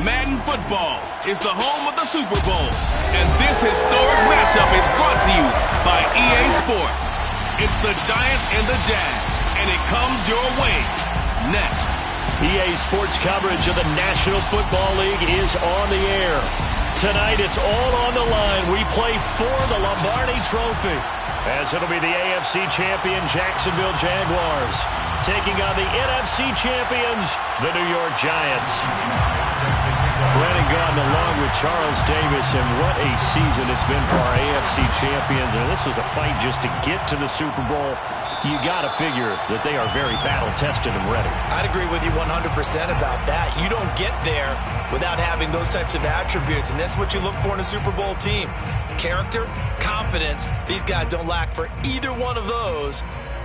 Madden Football is the home of the Super Bowl, and this historic matchup is brought to you by EA Sports. It's the Giants and the Jags, and it comes your way next. EA Sports coverage of the National Football League is on the air. Tonight, it's all on the line. We play for the Lombardi Trophy, as it'll be the AFC champion Jacksonville Jaguars taking on the NFC champions, the New York Giants. Brandon Gaudin along with Charles Davis, and what a season it's been for our AFC champions. And this was a fight just to get to the Super Bowl. You got to figure that they are very battle-tested and ready. I'd agree with you 100% about that. You don't get there without having those types of attributes, and that's what you look for in a Super Bowl team. Character, confidence. These guys don't lack for either one of those.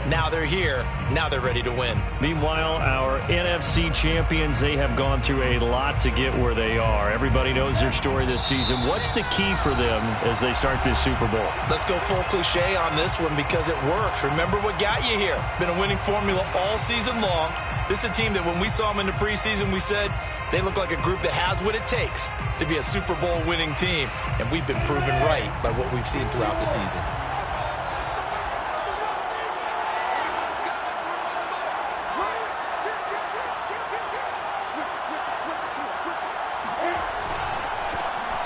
Now they're here. Now they're ready to win. Meanwhile, our NFC champions, they have gone through a lot to get where they are. Everybody knows their story this season. What's the key for them as they start this Super Bowl? Let's go full cliche on this one because it works. Remember what got you here. Been a winning formula all season long. This is a team that when we saw them in the preseason, we said they look like a group that has what it takes to be a Super Bowl winning team. And we've been proven right by what we've seen throughout the season.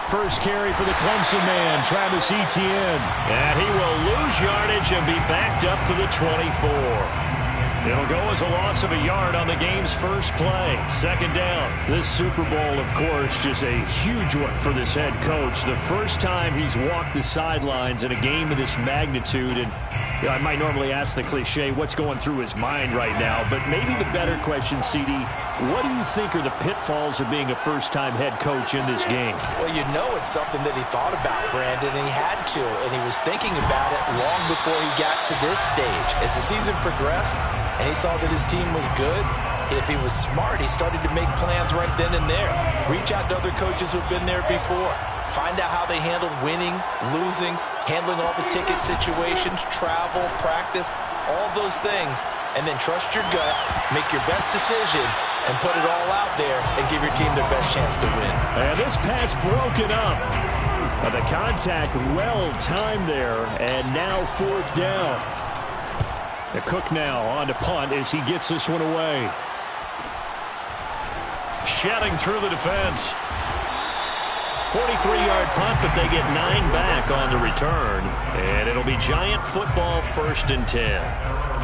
First carry for the Clemson man, Travis Etienne. And he will lose yardage and be backed up to the 24. It'll go as a loss of a yard on the game's first play. Second down. This Super Bowl, of course, just a huge one for this head coach. The first time he's walked the sidelines in a game of this magnitude. And you know, I might normally ask the cliche, what's going through his mind right now? But maybe the better question, CD, what do you think are the pitfalls of being a first-time head coach in this game? Well, you know it's something that he thought about, Brandon, and he had to. And he was thinking about it long before he got to this stage. As the season progressed and he saw that his team was good, if he was smart, he started to make plans right then and there. Reach out to other coaches who've been there before. Find out how they handled winning, losing, handling all the ticket situations, travel, practice, all those things. And then trust your gut, make your best decision, and put it all out there and give your team their best chance to win. And this pass broken up. The contact well timed there, and now fourth down. The Cook now on to punt as he gets this one away. Shedding through the defense. 43-yard punt, but they get 9 back on the return. And it'll be Giant football, 1st and 10.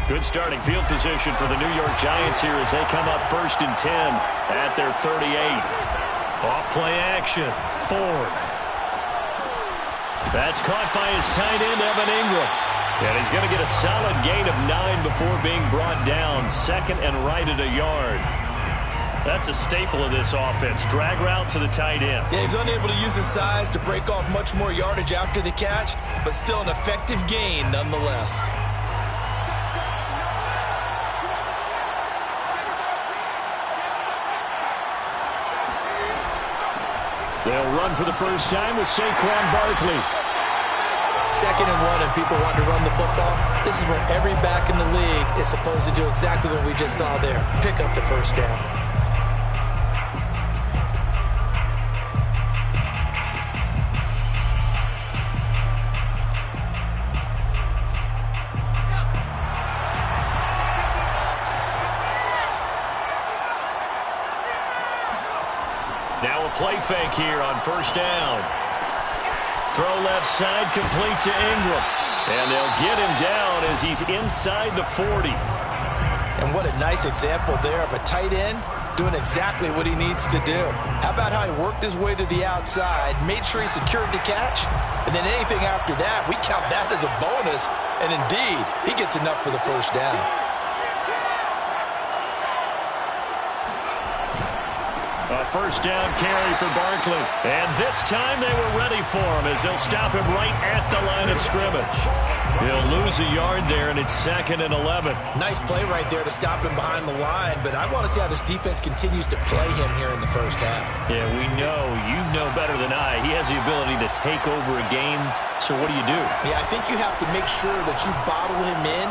Good starting field position for the New York Giants here as they come up 1st and 10 at their 38. Off play action. Ford. That's caught by his tight end, Evan Ingram. And he's going to get a solid gain of 9 before being brought down. 2nd and right at a yard. That's a staple of this offense. Drag route to the tight end. Yeah, he's unable to use his size to break off much more yardage after the catch, but still an effective gain nonetheless. They'll run for the first time with Saquon Barkley. 2nd and 1 and people want to run the football. This is where every back in the league is supposed to do exactly what we just saw there. Pick up the first down. Now a play fake here on 1st down. Throw left side, complete to Ingram. And they'll get him down as he's inside the 40. And what a nice example there of a tight end doing exactly what he needs to do. How about how he worked his way to the outside, made sure he secured the catch, and then anything after that, we count that as a bonus. And indeed, he gets enough for the first down. A first down carry for Barkley. And this time they were ready for him as they'll stop him right at the line of scrimmage. He'll lose a yard there, and it's 2nd and 11. Nice play right there to stop him behind the line, but I want to see how this defense continues to play him here in the first half. Yeah, we know. You know better than I. He has the ability to take over a game, so what do you do? Yeah, I think you have to make sure that you bottle him in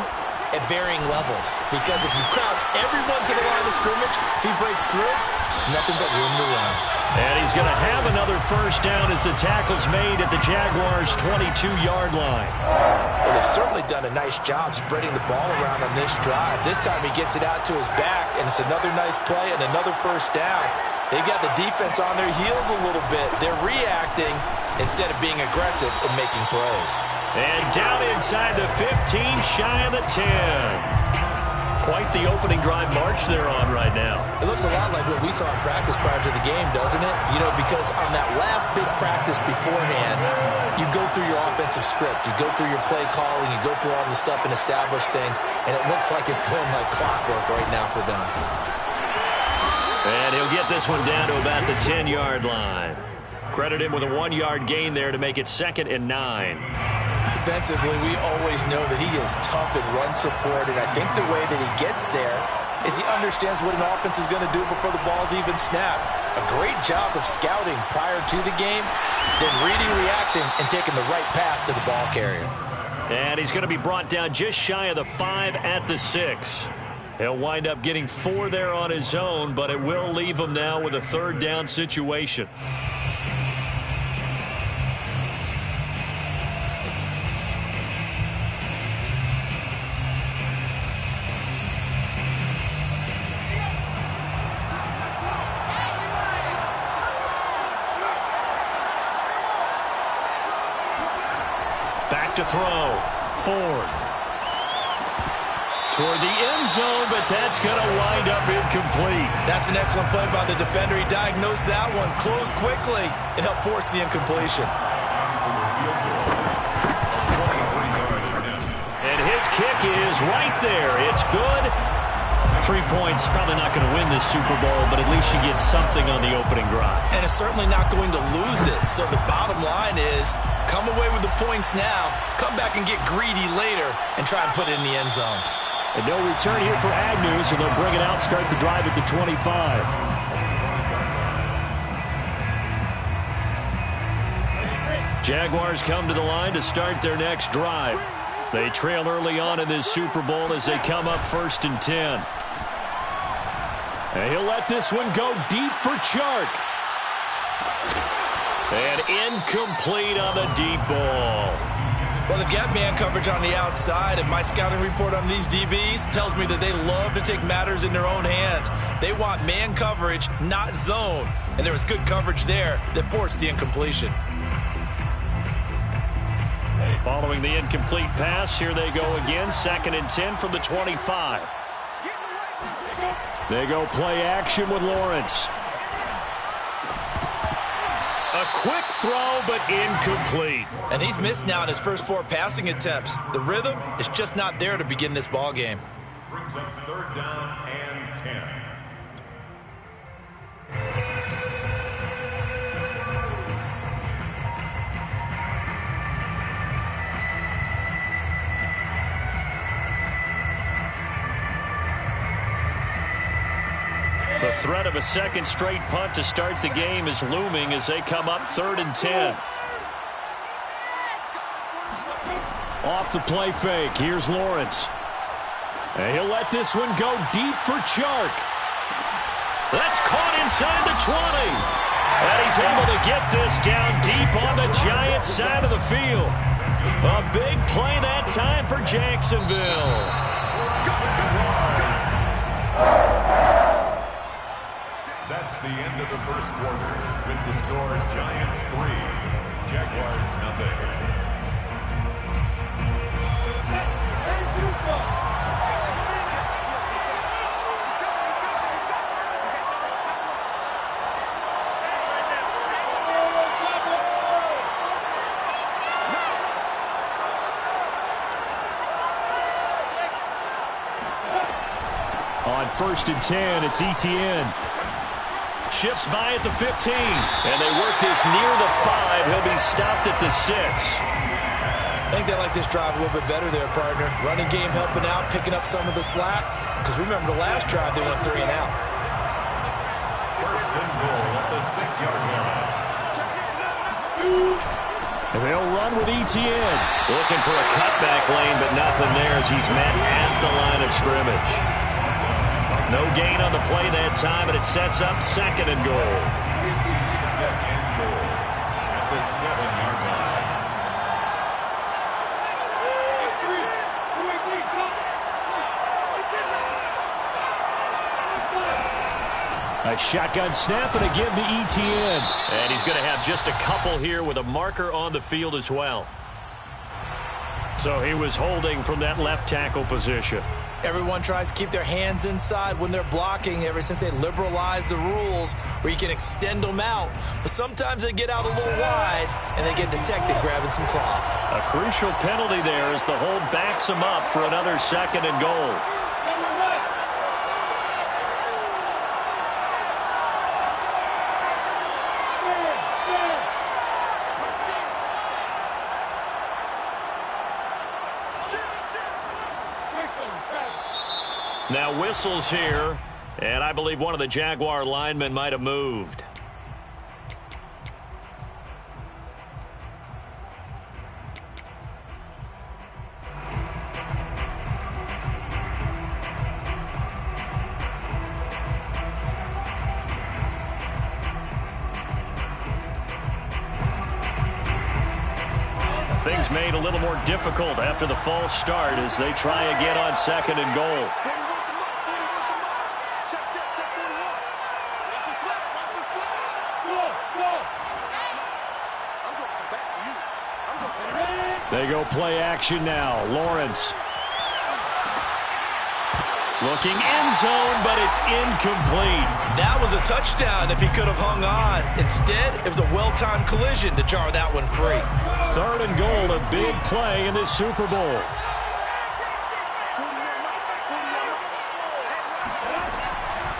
at varying levels, because if you crowd everyone to the line of scrimmage, if he breaks through, there's nothing but room to run. And he's going to have another first down as the tackle's made at the Jaguars' 22-yard line. Well, they've certainly done a nice job spreading the ball around on this drive. This time he gets it out to his back, and it's another nice play and another first down. They've got the defense on their heels a little bit. They're reacting instead of being aggressive and making plays. And down inside the 15, shy of the 10. Quite the opening drive march they're on right now. It looks a lot like what we saw in practice prior to the game, doesn't it? You know, because on that last big practice beforehand, you go through your offensive script, you go through your play calling, you go through all the stuff and establish things, and it looks like it's going like clockwork right now for them. And he'll get this one down to about the 10-yard line. Credit him with a 1-yard gain there to make it 2nd and 9. Defensively, we always know that he is tough in run support, and I think the way that he gets there is he understands what an offense is going to do before the ball's even snapped. A great job of scouting prior to the game, then reading, reacting, and taking the right path to the ball carrier. And he's going to be brought down just shy of the 5 at the 6. He'll wind up getting 4 there on his own, but it will leave him now with a 3rd down situation. To throw. Ford. Toward the end zone, but that's going to wind up incomplete. That's an excellent play by the defender. He diagnosed that one, closed quickly, and helped force the incompletion. And his kick is right there. It's good. 3 points, probably not going to win this Super Bowl, but at least you get something on the opening drive. And it's certainly not going to lose it. So the bottom line is, come away with the points now, come back and get greedy later, and try and put it in the end zone. And no return here for Agnew, so they'll bring it out, start the drive at the 25. Jaguars come to the line to start their next drive. They trail early on in this Super Bowl as they come up 1st and 10. And he'll let this one go deep for Chark. And incomplete on the deep ball. Well, they've got man coverage on the outside, and my scouting report on these DBs tells me that they love to take matters in their own hands. They want man coverage, not zone. And there was good coverage there that forced the incompletion. Following the incomplete pass, here they go again, 2nd and 10 from the 25. They go play action with Lawrence. A quick throw, but incomplete. And he's missed now in his first 4 passing attempts. The rhythm is just not there to begin this ball game. Brings up 3rd down and 10. The threat of a 2nd straight punt to start the game is looming as they come up 3rd and 10. Off the play fake, here's Lawrence. And he'll let this one go deep for Chark. That's caught inside the 20. And he's able to get this down deep on the Giants side of the field. A big play that time for Jacksonville. That's the end of the first quarter with the score Giants 3, Jaguars 0. On 1st and 10, it's Etienne. Shifts by at the 15. And they work this near the 5. He'll be stopped at the 6. I think they like this drive a little bit better there, partner. Running game helping out, picking up some of the slack. Because remember, the last drive, they went 3 and out. First and goal at the 6-yard line. And they'll run with Etienne. Looking for a cutback lane, but nothing there as he's met at the line of scrimmage. No gain on the play that time, and it sets up 2nd and goal. 2nd and goal at the 7-yard line. A shotgun snap and again to Etienne. And he's going to have just a couple here with a marker on the field as well. So he was holding from that left tackle position. Everyone tries to keep their hands inside when they're blocking ever since they liberalized the rules where you can extend them out. But sometimes they get out a little wide and they get detected grabbing some cloth. A crucial penalty there as the hold backs him up for another 2nd and goal. Now whistles here, and I believe one of the Jaguar linemen might have moved. Things made a little more difficult after the false start as they try again on 2nd and goal. They go play action now. Lawrence. Looking end zone, but it's incomplete. That was a touchdown if he could have hung on. Instead, it was a well-timed collision to jar that one free. 3rd and goal, a big play in this Super Bowl.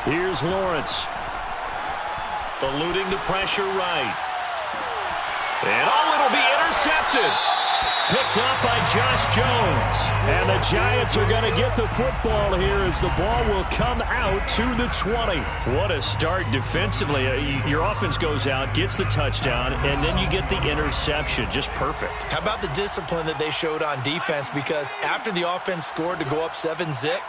Here's Lawrence. Eluding the pressure right. And it'll be intercepted. Picked up by Josh Jones. And the Giants are going to get the football here as the ball will come out to the 20. What a start defensively. Your offense goes out, gets the touchdown, and then you get the interception. Just perfect. How about the discipline that they showed on defense? Because after the offense scored to go up 7-zip,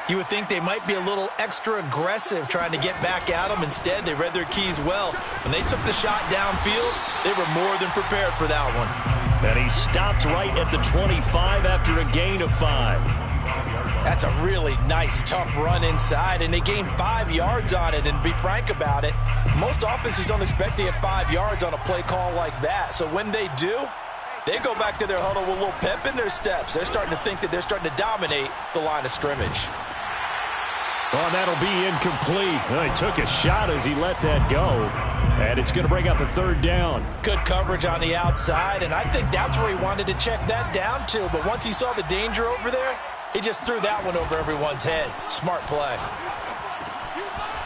you would think they might be a little extra aggressive trying to get back at them. Instead, they read their keys well. When they took the shot downfield, they were more than prepared for that one. And he stopped right at the 25 after a gain of 5. That's a really nice, tough run inside, and they gained 5 yards on it. And to be frank about it, most offenses don't expect to get 5 yards on a play call like that. So when they do, they go back to their huddle with a little pep in their steps. They're starting to think that they're starting to dominate the line of scrimmage. Oh, that'll be incomplete. Well, he took a shot as he let that go. And it's going to bring up a 3rd down. Good coverage on the outside, and I think that's where he wanted to check that down to. But once he saw the danger over there, he just threw that one over everyone's head. Smart play.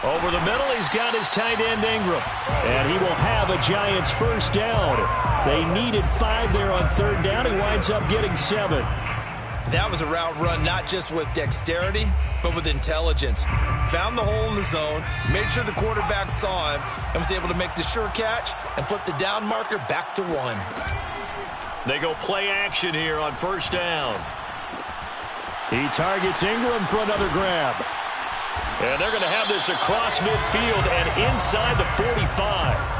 Over the middle, he's got his tight end Ingram. And he will have a Giants 1st down. They needed 5 there on 3rd down. He winds up getting 7. That was a route run not just with dexterity, but with intelligence. Found the hole in the zone, made sure the quarterback saw him, and was able to make the sure catch and flip the down marker back to 1. They go play action here on 1st down. He targets Ingram for another grab. And they're going to have this across midfield and inside the 45.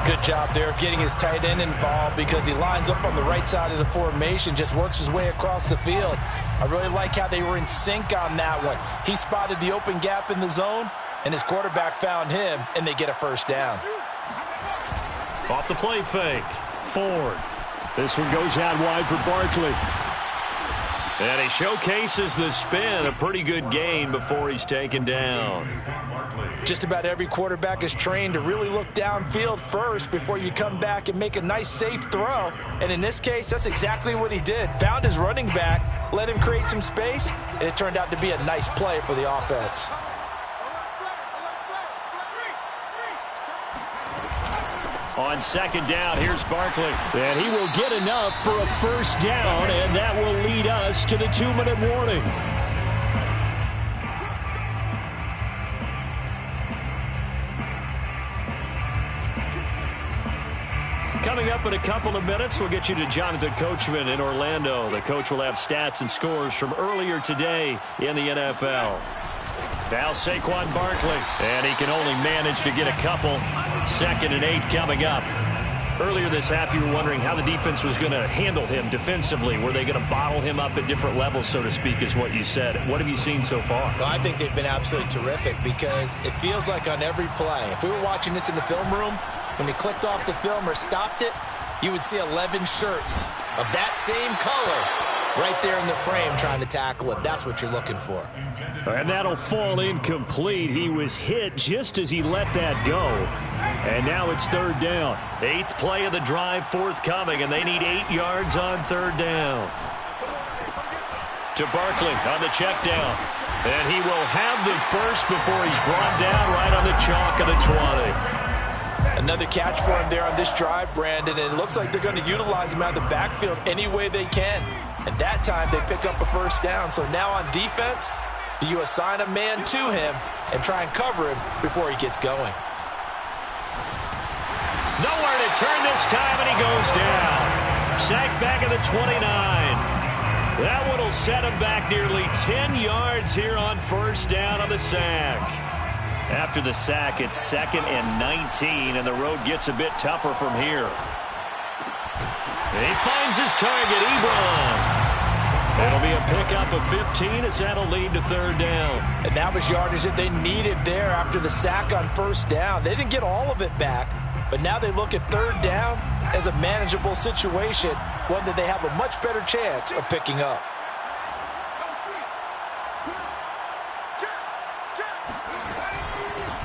Good job there of getting his tight end involved because he lines up on the right side of the formation, just works his way across the field. I really like how they were in sync on that one. He spotted the open gap in the zone, and his quarterback found him, and they get a 1st down. Off the play fake. Ford. This one goes out wide for Barkley. And he showcases the spin. A pretty good gain before he's taken down. Just about every quarterback is trained to really look downfield first before you come back and make a nice, safe throw. And in this case, that's exactly what he did. Found his running back, let him create some space, and it turned out to be a nice play for the offense. On second down, here's Barkley. And he will get enough for a first down, and that will lead us to the 2-minute warning. Coming up in a couple of minutes, we'll get you to Jonathan Coachman in Orlando. The coach will have stats and scores from earlier today in the NFL. Now Saquon Barkley, and he can only manage to get a couple. 2nd and 8 coming up. Earlier this half, you were wondering how the defense was going to handle him defensively. Were they going to bottle him up at different levels, so to speak, is what you said. What have you seen so far? Well, I think they've been absolutely terrific because it feels like on every play, if we were watching this in the film room, when he clicked off the film or stopped it, you would see 11 shirts of that same color right there in the frame trying to tackle it. That's what you're looking for. And that'll fall incomplete. He was hit just as he let that go. And now it's 3rd down. 8th play of the drive forthcoming, and they need 8 yards on 3rd down. To Barkley on the check down. And he will have the first before he's brought down right on the chalk of the 20. Another catch for him there on this drive, Brandon, and it looks like they're going to utilize him out of the backfield any way they can. And that time they pick up a first down. So now on defense, do you assign a man to him and try and cover him before he gets going? Nowhere to turn this time, and he goes down. Sacked back at the 29. That one will set him back nearly 10 yards here on first down on the sack. After the sack, it's 2nd and 19, and the road gets a bit tougher from here. He finds his target, Ebron. It'll be a pickup of 15 as that'll lead to 3rd down. And that was yardage that they needed there after the sack on first down. They didn't get all of it back, but now they look at 3rd down as a manageable situation, one that they have a much better chance of picking up.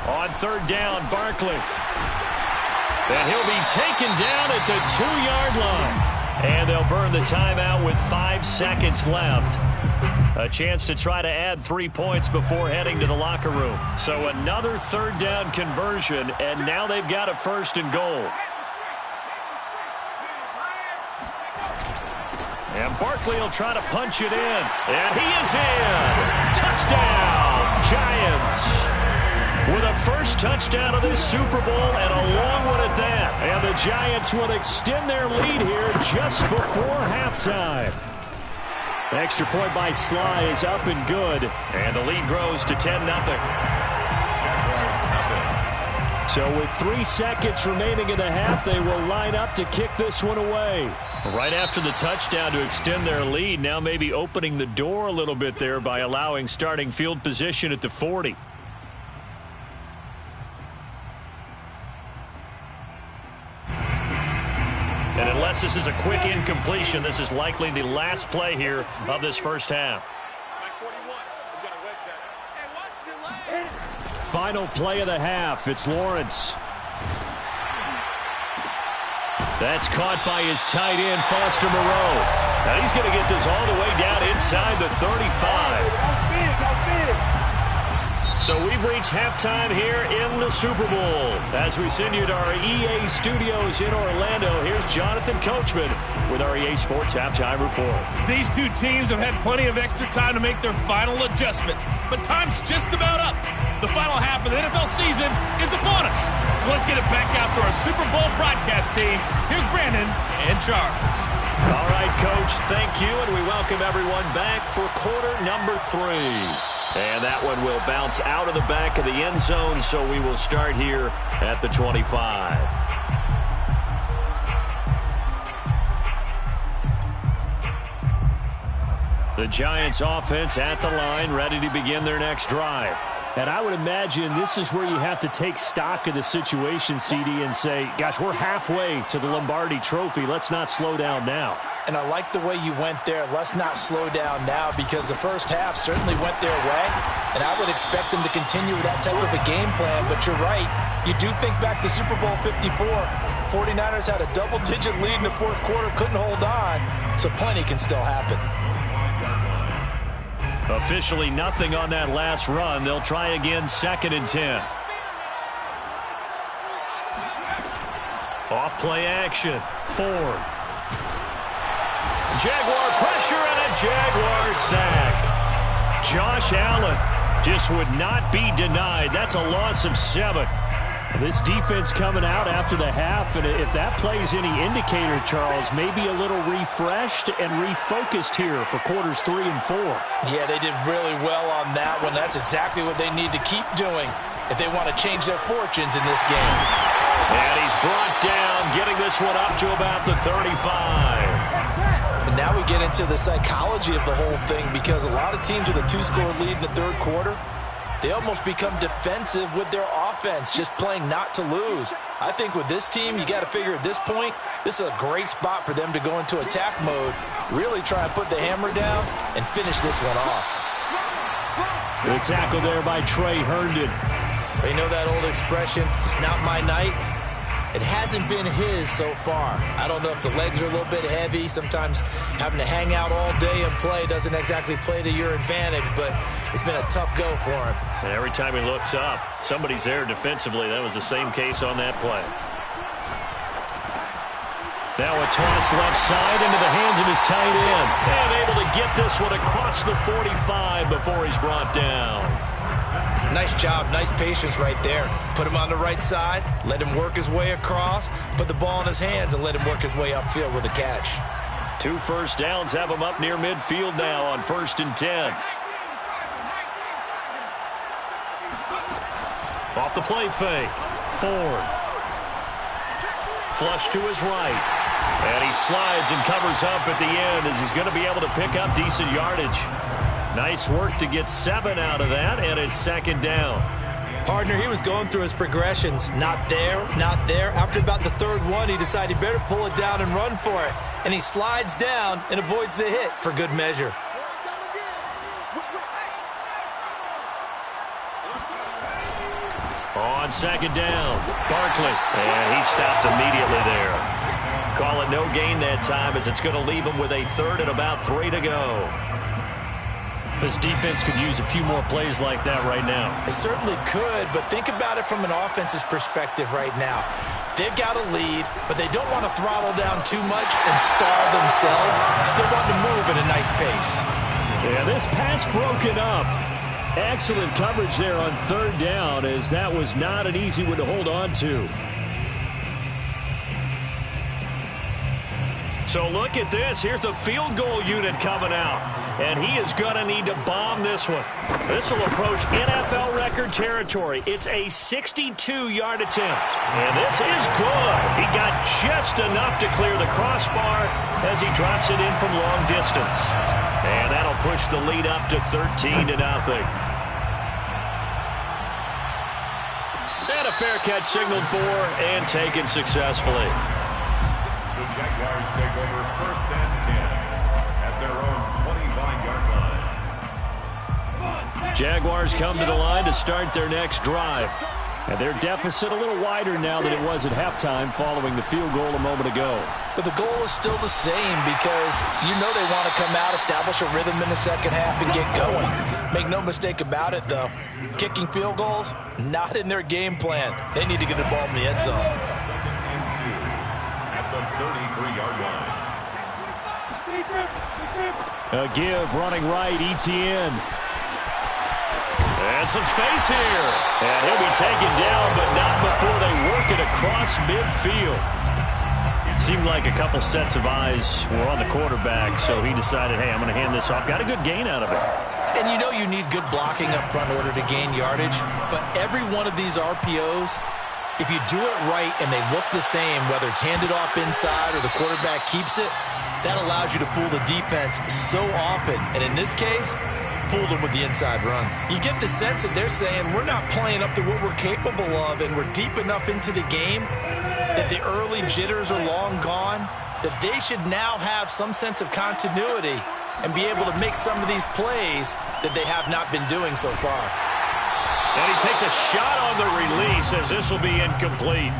On 3rd down, Barkley. And he'll be taken down at the 2-yard line. And they'll burn the timeout with 5 seconds left. A chance to try to add 3 points before heading to the locker room. So another 3rd down conversion, and now they've got a 1st and goal. And Barkley will try to punch it in. And he is in. Touchdown, Giants. With a first touchdown of this Super Bowl and a long one at that. And the Giants will extend their lead here just before halftime. Extra point by Sly is up and good. And the lead grows to 10-0. So with 3 seconds remaining in the half, they will line up to kick this one away. Right after the touchdown to extend their lead, now maybe opening the door a little bit there by allowing starting field position at the 40. And unless this is a quick incompletion, this is likely the last play here of this first half. Final play of the half. It's Lawrence. That's caught by his tight end, Foster Moreau. Now he's going to get this all the way down inside the 35. So we've reached halftime here in the Super Bowl. As we send you to our EA studios in Orlando, here's Jonathan Coachman with our EA Sports Halftime Report. These two teams have had plenty of extra time to make their final adjustments, but time's just about up. The final half of the NFL season is upon us. So let's get it back out to our Super Bowl broadcast team. Here's Brandon and Charles. All right, Coach, thank you, and we welcome everyone back for quarter number 3. And that one will bounce out of the back of the end zone, so we will start here at the 25. The Giants offense at the line, ready to begin their next drive. And I would imagine this is where you have to take stock of the situation, CD, and say, gosh, we're halfway to the Lombardi Trophy. Let's not slow down now. And I like the way you went there. Let's not slow down now, because the first half certainly went their way. And I would expect them to continue with that type of a game plan. But you're right. You do think back to Super Bowl 54. 49ers had a double-digit lead in the fourth quarter, couldn't hold on. So plenty can still happen. Officially nothing on that last run. They'll try again, 2nd and 10. Off play action. Ford. Jaguar pressure and a Jaguar sack. Josh Allen just would not be denied. That's a loss of 7. This defense coming out after the half, and if that plays any indicator, Charles, maybe a little refreshed and refocused here for quarters 3 and 4. Yeah, they did really well on that one. That's exactly what they need to keep doing if they want to change their fortunes in this game. And he's brought down, getting this one up to about the 35. And now we get into the psychology of the whole thing, because a lot of teams with a 2-score lead in the third quarter, they almost become defensive with their offense, just playing not to lose. I think with this team, you got to figure at this point, this is a great spot for them to go into attack mode, really try and put the hammer down and finish this one off. Good tackle there by Trey Herndon. You know that old expression, it's not my night? It hasn't been his so far. I don't know if the legs are a little bit heavy. Sometimes having to hang out all day and play doesn't exactly play to your advantage, but it's been a tough go for him. And every time he looks up, somebody's there defensively. That was the same case on that play. Now a toss left side into the hands of his tight end. And able to get this one across the 45 before he's brought down. Nice job, nice patience right there. Put him on the right side, let him work his way across, put the ball in his hands, and let him work his way upfield with a catch. 2 first downs have him up near midfield now on 1st and 10. Off the play fake. Ford. Flush to his right. And he slides and covers up at the end as he's going to be able to pick up decent yardage. Nice work to get 7 out of that, and it's 2nd down. Partner, he was going through his progressions. Not there, not there. After about the 3rd one, he decided he better pull it down and run for it. And he slides down and avoids the hit for good measure. On 2nd down, Barkley. And he stopped immediately there. Call it no gain that time, as it's going to leave him with a 3rd and about 3 to go. This defense could use a few more plays like that right now. It certainly could, but think about it from an offense's perspective right now. They've got a lead, but they don't want to throttle down too much and starve themselves. Still want to move at a nice pace. Yeah, this pass broken up. Excellent coverage there on 3rd down, as that was not an easy one to hold on to. So look at this. Here's the field goal unit coming out. And he is going to need to bomb this one. This will approach NFL record territory. It's a 62-yard attempt. And this is good. He got just enough to clear the crossbar as he drops it in from long distance. And that'll push the lead up to 13-0. And a fair catch signaled for and taken successfully. The Jaguars take over 1st and 10 at their own 25-yard line. Jaguars come to the line to start their next drive. And their deficit a little wider now than it was at halftime following the field goal a moment ago. But the goal is still the same, because you know they want to come out, establish a rhythm in the second half, and get going. Make no mistake about it, though. Kicking field goals, not in their game plan. They need to get the ball in the end zone. 2nd and 2 at the 33-yard line. A give running right, Etienne. And some space here. And he'll be taken down, but not before they work it across midfield. It seemed like a couple sets of eyes were on the quarterback, so he decided, hey, I'm going to hand this off. Got a good gain out of it. And you know you need good blocking up front in order to gain yardage, but every one of these RPOs, if you do it right and they look the same, whether it's handed off inside or the quarterback keeps it, that allows you to fool the defense so often. And in this case, fooled them with the inside run. You get the sense that they're saying, we're not playing up to what we're capable of, and we're deep enough into the game that the early jitters are long gone, that they should now have some sense of continuity and be able to make some of these plays that they have not been doing so far. And he takes a shot on the release, as this will be incomplete.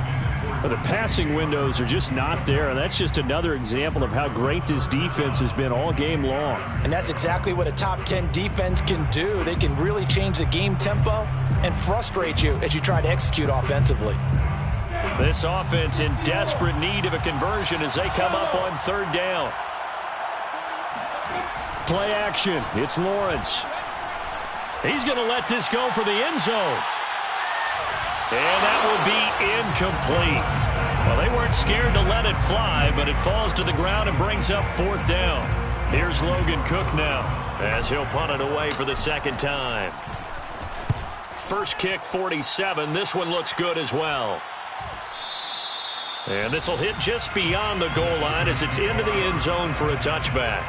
But the passing windows are just not there, and that's just another example of how great this defense has been all game long. And that's exactly what a top 10 defense can do. They can really change the game tempo and frustrate you as you try to execute offensively. This offense in desperate need of a conversion as they come up on third down. Play action. It's Lawrence. He's going to let this go for the end zone. And that will be incomplete. Well, they weren't scared to let it fly, but it falls to the ground and brings up fourth down. Here's Logan Cook now as he'll punt it away for the second time. First kick, 47. This one looks good as well. And this will hit just beyond the goal line as it's into the end zone for a touchback.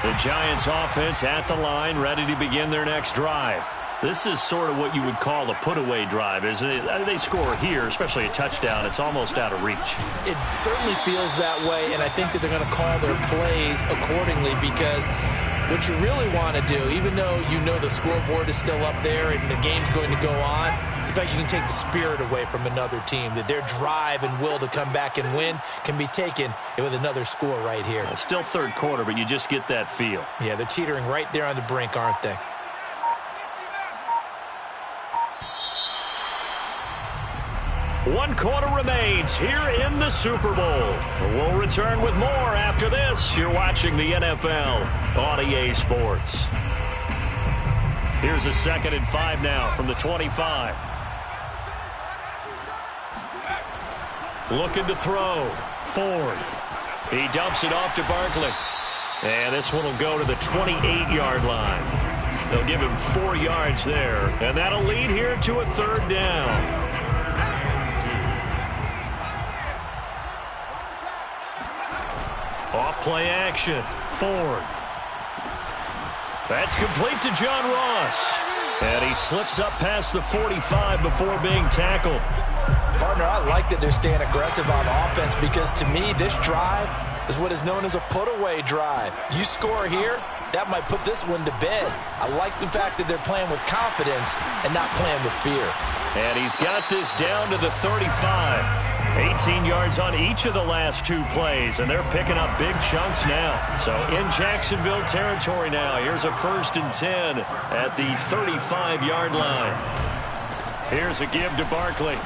The Giants offense at the line, ready to begin their next drive. This is sort of what you would call a put-away drive, isn't it? They score here, especially a touchdown. It's almost out of reach. It certainly feels that way, and I think that they're going to call their plays accordingly because what you really want to do, even though you know the scoreboard is still up there and the game's going to go on, in fact, you can take the spirit away from another team, that their drive and will to come back and win can be taken with another score right here. It's still third quarter, but you just get that feel. Yeah, they're teetering right there on the brink, aren't they? One quarter remains here in the Super Bowl. We'll return with more after this. You're watching the NFL on EA Sports. Here's a 2nd and 5 now from the 25. Looking to throw. Ford. He dumps it off to Barkley. And this one will go to the 28-yard line. They'll give him 4 yards there. And that'll lead here to a third down. Off play action. Ford. That's complete to John Ross. And he slips up past the 45 before being tackled. Partner, I like that they're staying aggressive on offense because to me, this drive is what is known as a put-away drive. You score here, that might put this one to bed. I like the fact that they're playing with confidence and not playing with fear. And he's got this down to the 35. 18 yards on each of the last 2 plays, and they're picking up big chunks now. So in Jacksonville territory now. Here's a 1st and 10 at the 35-yard line. Here's a give to Barkley.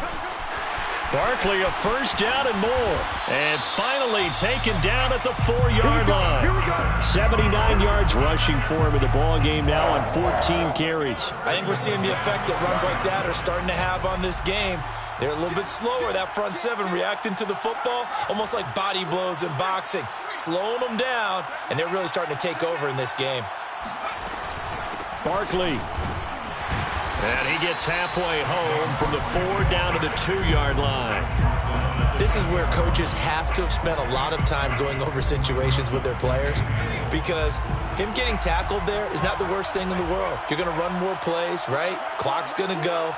Barkley, a first down and more. And finally taken down at the 4-yard line. 79 yards rushing for him in the ball game now on 14 carries. I think we're seeing the effect that runs like that are starting to have on this game. They're a little bit slower, that front 7, reacting to the football, almost like body blows in boxing, slowing them down, and they're really starting to take over in this game. Barkley. And he gets halfway home from the 4 down to the 2-yard line. This is where coaches have to have spent a lot of time going over situations with their players because him getting tackled there is not the worst thing in the world. You're going to run more plays, right? Clock's going to go.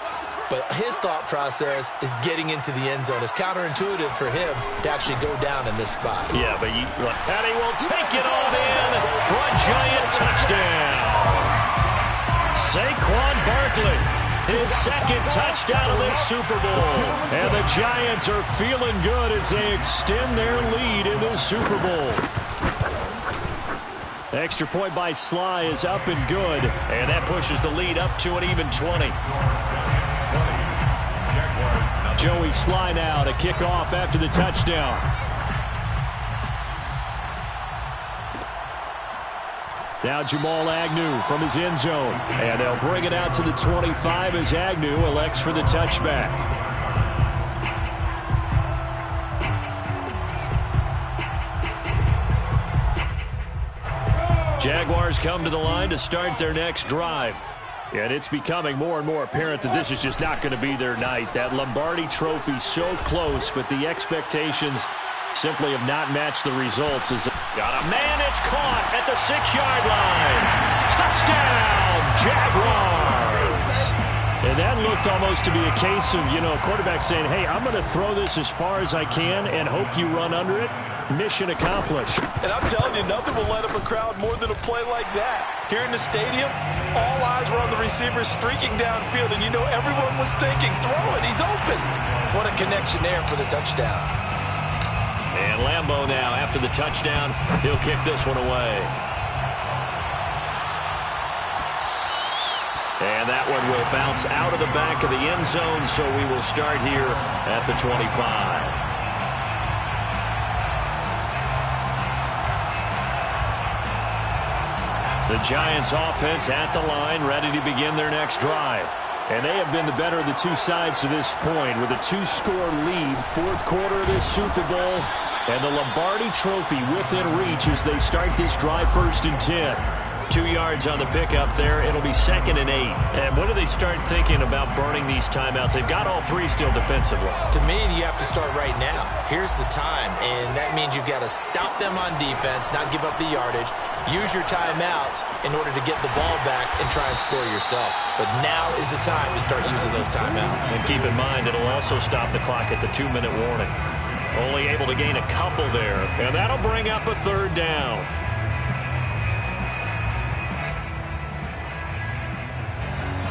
But his thought process is getting into the end zone. It's counterintuitive for him to actually go down in this spot. Yeah, but and he will take it on in for a giant touchdown. Saquon Barkley, his 2nd touchdown of this Super Bowl. And the Giants are feeling good as they extend their lead in this Super Bowl. Extra point by Sly is up and good. And that pushes the lead up to an even 20. Joey Sly now to kick off after the touchdown. Now Jamal Agnew from his end zone. And they'll bring it out to the 25 as Agnew elects for the touchback. Jaguars come to the line to start their next drive. And it's becoming more and more apparent that this is just not going to be their night. That Lombardi Trophy so close, but the expectations simply have not matched the results. Got a man, it's caught at the 6-yard line. Touchdown, Jaguars! And that looked almost to be a case of, a quarterback saying, hey, I'm going to throw this as far as I can and hope you run under it. Mission accomplished. And I'm telling you, nothing will light up a crowd more than a play like that. Here in the stadium, all eyes were on the receiver streaking downfield, and everyone was thinking, throw it, he's open. What a connection there for the touchdown. And Lambeau now, after the touchdown, he'll kick this one away. And that one will bounce out of the back of the end zone, so we will start here at the 25. The Giants offense at the line, ready to begin their next drive. And they have been the better of the two sides to this point with a 2-score lead, fourth quarter of this Super Bowl, and the Lombardi Trophy within reach as they start this drive 1st and 10. 2 yards on the pickup there. It'll be 2nd and 8. And when do they start thinking about burning these timeouts? They've got all three still defensively. To me, you have to start right now. Here's the time, and that means you've got to stop them on defense, not give up the yardage, use your timeouts in order to get the ball back and try and score yourself. But now is the time to start using those timeouts. And keep in mind, it'll also stop the clock at the 2-minute warning. Only able to gain a couple there, and that'll bring up a 3rd down.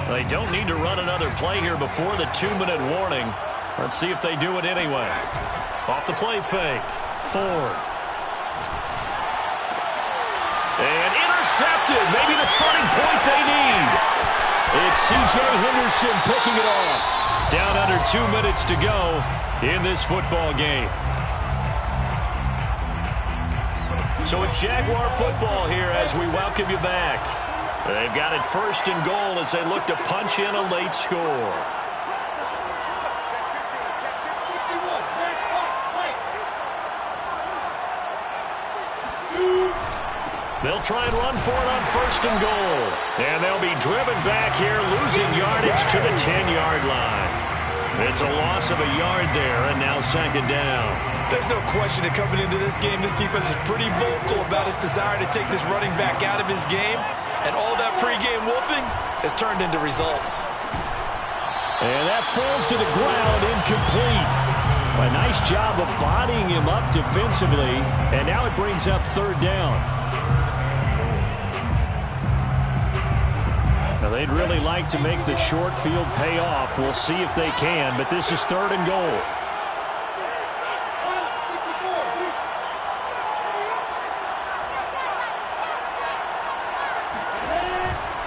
They don't need to run another play here before the 2-minute warning. Let's see if they do it anyway. Off the play fake. Ford. And intercepted. Maybe the turning point they need. It's C.J. Henderson picking it off. Down under 2 minutes to go in this football game. So it's Jaguar football here as we welcome you back. They've got it 1st and goal as they look to punch in a late score. They'll try and run for it on 1st and goal. And they'll be driven back here, losing yardage to the 10-yard line. It's a loss of a yard there, and now 2nd down. There's no question that coming into this game, this defense is pretty vocal about its desire to take this running back out of his game. And all that pregame whooping has turned into results. And that falls to the ground, incomplete. A nice job of bodying him up defensively. And now it brings up 3rd down. Now they'd really like to make the short field pay off. We'll see if they can, but this is 3rd and goal.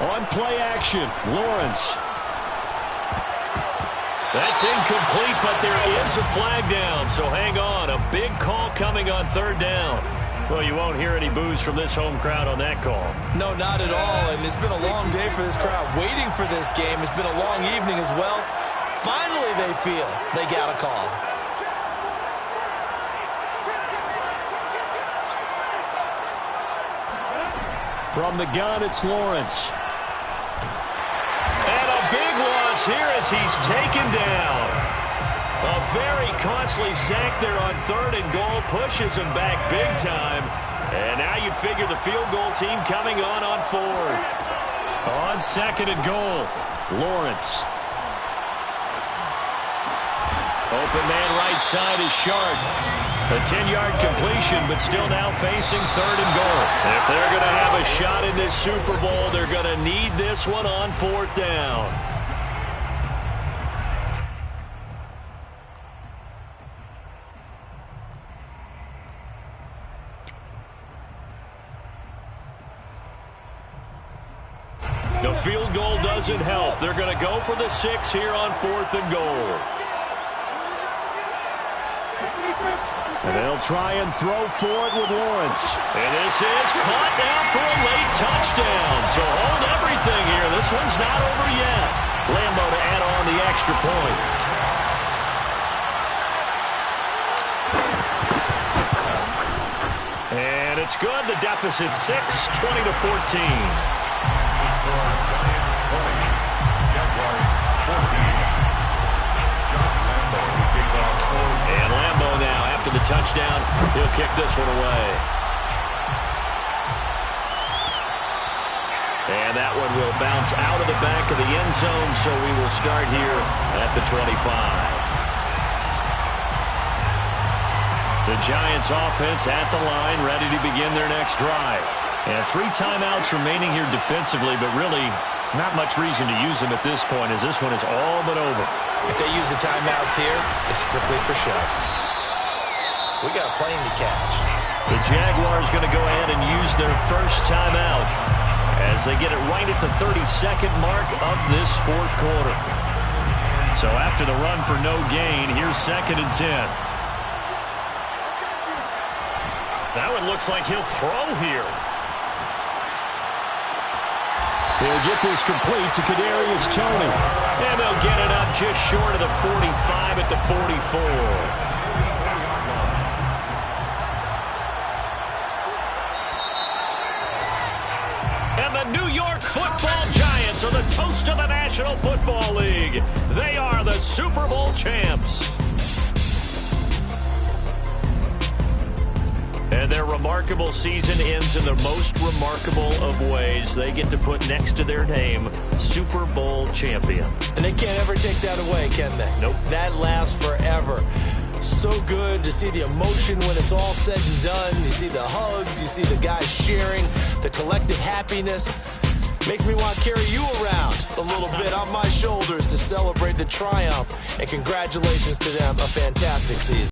On play action, Lawrence. That's incomplete, but there is a flag down, so hang on. A big call coming on 3rd down. Well, you won't hear any boos from this home crowd on that call. No, not at all, and it's been a long day for this crowd waiting for this game. It's been a long evening as well. Finally, they feel they got a call. From the gun, it's Lawrence. And a big loss here as he's taken down. A very costly sack there on 3rd and goal. Pushes him back big time. And now you figure the field goal team coming on 4th. On 2nd and goal, Lawrence. Open man right side is Sharp. A 10-yard completion, but still now facing 3rd and goal. If they're going to have a shot in this Super Bowl, they're going to need this one on 4th down. The field goal doesn't help. They're going to go for the 6 here on 4th and goal. And they'll try and throw for it with Lawrence. And this is caught down for a late touchdown. So hold everything here. This one's not over yet. Lambo to add on the extra point. And it's good. The deficit 6, 20-14. Giants 20, Jaguars 14. Josh Lambo to kick off. And Lambo now, after the touchdown, he'll kick this one away. And that one will bounce out of the back of the end zone, so we will start here at the 25. The Giants offense at the line, ready to begin their next drive. And 3 timeouts remaining here defensively, but really not much reason to use them at this point, as this one is all but over. If they use the timeouts here, it's strictly for show. We got a plane to catch. The Jaguars going to go ahead and use their first timeout. as they get it right at the 32nd mark of this fourth quarter. So after the run for no gain, here's 2nd and 10. That one looks like he'll throw here. He'll get this complete to Kadarius Toney. And they'll get it up just short of the 45 at the 44. And the New York Football Giants are the toast of the National Football League. They are the Super Bowl champs. And their remarkable season ends in the most remarkable of ways. They get to put next to their name, Super Bowl champion. And they can't ever take that away, can they? Nope. That lasts forever. So good to see the emotion when it's all said and done. You see the hugs, you see the guys sharing, the collective happiness. Makes me want to carry you around a little bit on my shoulders to celebrate the triumph. And congratulations to them, a fantastic season.